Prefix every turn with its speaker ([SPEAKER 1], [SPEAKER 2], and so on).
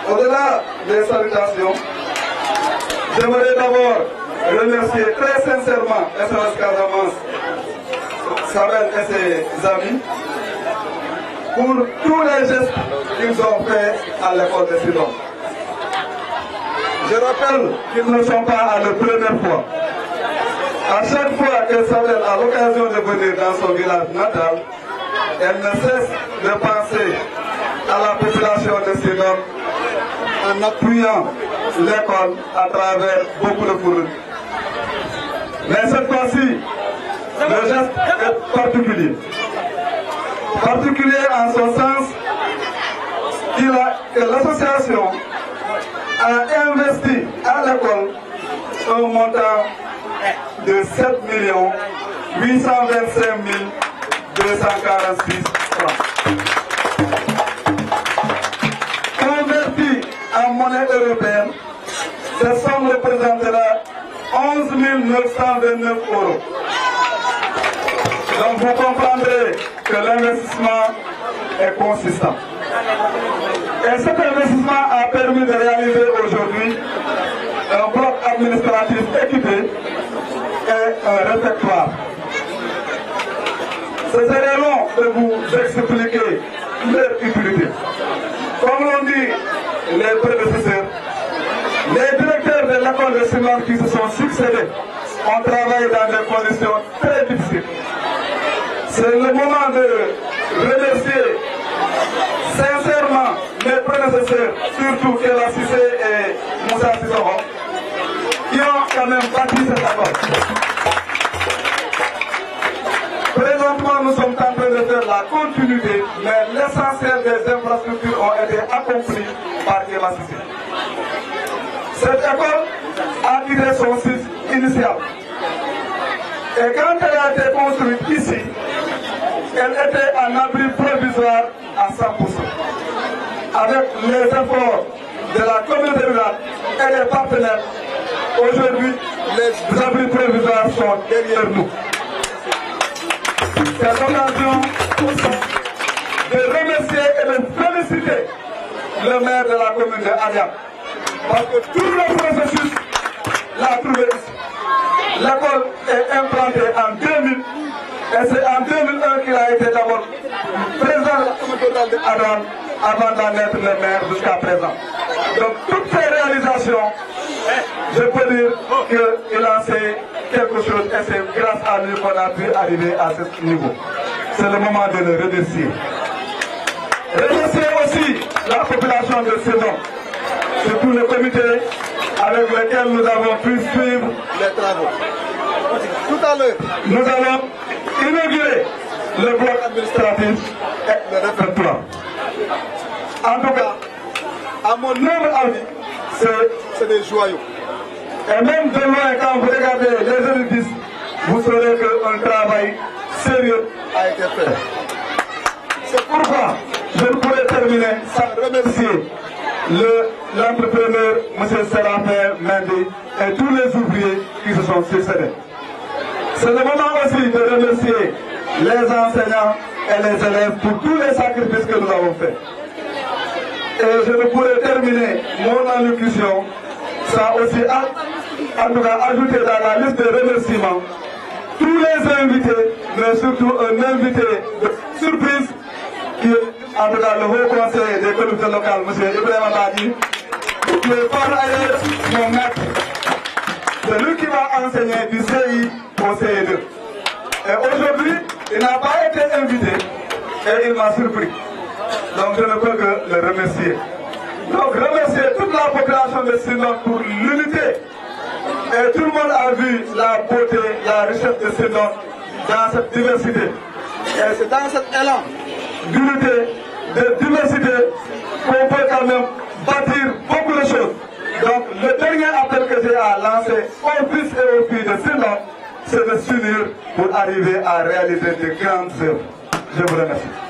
[SPEAKER 1] Au-delà des salutations, j'aimerais d'abord remercier très sincèrement SOS Casamance, Sabel et ses amis pour tous les gestes qu'ils ont faits à l'école de Sidon. Je rappelle qu'ils ne sont pas à la première fois. À chaque fois que Sabel a l'occasion de venir dans son village natal, elle ne cesse de penser à la population de Sidon en appuyant l'école à travers beaucoup de fourrures. Mais cette fois-ci, le geste est particulier. Particulier en son sens que l'association a investi à l'école un montant de 7 825 246 francs. Converti en monnaie européenne, cette somme représentera 11 929 euros. Donc vous comprendrez que l'investissement est consistant. Et cet investissement a permis de réaliser aujourd'hui un bloc administratif équipé et un réfectoire. Ce serait long de vous expliquer leur utilité. Comme l'ont dit les prédécesseurs, les directeurs de l'école de Sidon qui se sont succédés ont travaillé dans des conditions très difficiles. C'est le moment de remercier sincèrement mes prédécesseurs, surtout Kéla Cissé et Moussa Sissoko, qui ont quand même bâti cette école. Présentement, nous sommes en train de faire la continuité, mais l'essentiel des infrastructures ont été accomplies par Kéla Cissé. Cette école a quitté son site initial. Et quand elle a été construite ici, elle était en abri provisoire à 100%. Avec les efforts de la communauté rurale et des partenaires, aujourd'hui, les abris provisoires sont derrière nous. C'est l'occasion de remercier et de féliciter le maire de la commune de Ariam. Parce que tout le processus l'a trouvé ici. L'école est implantée en 2000 et c'est en 2001 qu'il a été d'abord président de la communauté rurale de Ariam avant d'en être le maire jusqu'à présent. Donc toutes ces réalisations, je peux dire qu'il en sait quelque chose et c'est grâce à lui qu'on a pu arriver à ce niveau. C'est le moment de le remercier. Remercier aussi la population de Sidon, surtout le comité avec lequel nous avons pu suivre les travaux. Tout à l'heure, nous allons inaugurer le bloc administratif et le réfectoire. En tout cas, à mon humble avis, c'est des joyaux. Et même de loin, quand vous regardez les édifices, vous saurez qu'un travail sérieux a été fait. C'est pourquoi je ne pourrais terminer sans remercier l'entrepreneur M. Séraphin Mendy et tous les ouvriers qui se sont succédés. C'est le moment aussi de remercier les enseignants et les élèves pour tous les sacrifices que nous avons faits. Et je ne pourrais terminer mon allocution sans aussi en tout cas ajouter dans la liste de remerciements tous les invités, mais surtout un invité de surprise qui est en tout cas le haut conseiller des collectivités locales, M. Ibrahima Badi, qui est par ailleurs mon maître. C'est lui qui va enseigner du CI au CE2. Et aujourd'hui, il n'a pas été invité et il m'a surpris. Donc je ne peux que le remercier. Donc remercier toute la population de Sidon pour l'unité. Et tout le monde a vu la beauté, la richesse de Sidon dans cette diversité. Et c'est dans cet élan d'unité, de diversité, qu'on peut quand même bâtir beaucoup de choses. Donc le dernier appel que j'ai à lancer aux fils et aux filles de Sidon, c'est de s'unir pour arriver à réaliser de grandes œuvres. Je vous remercie.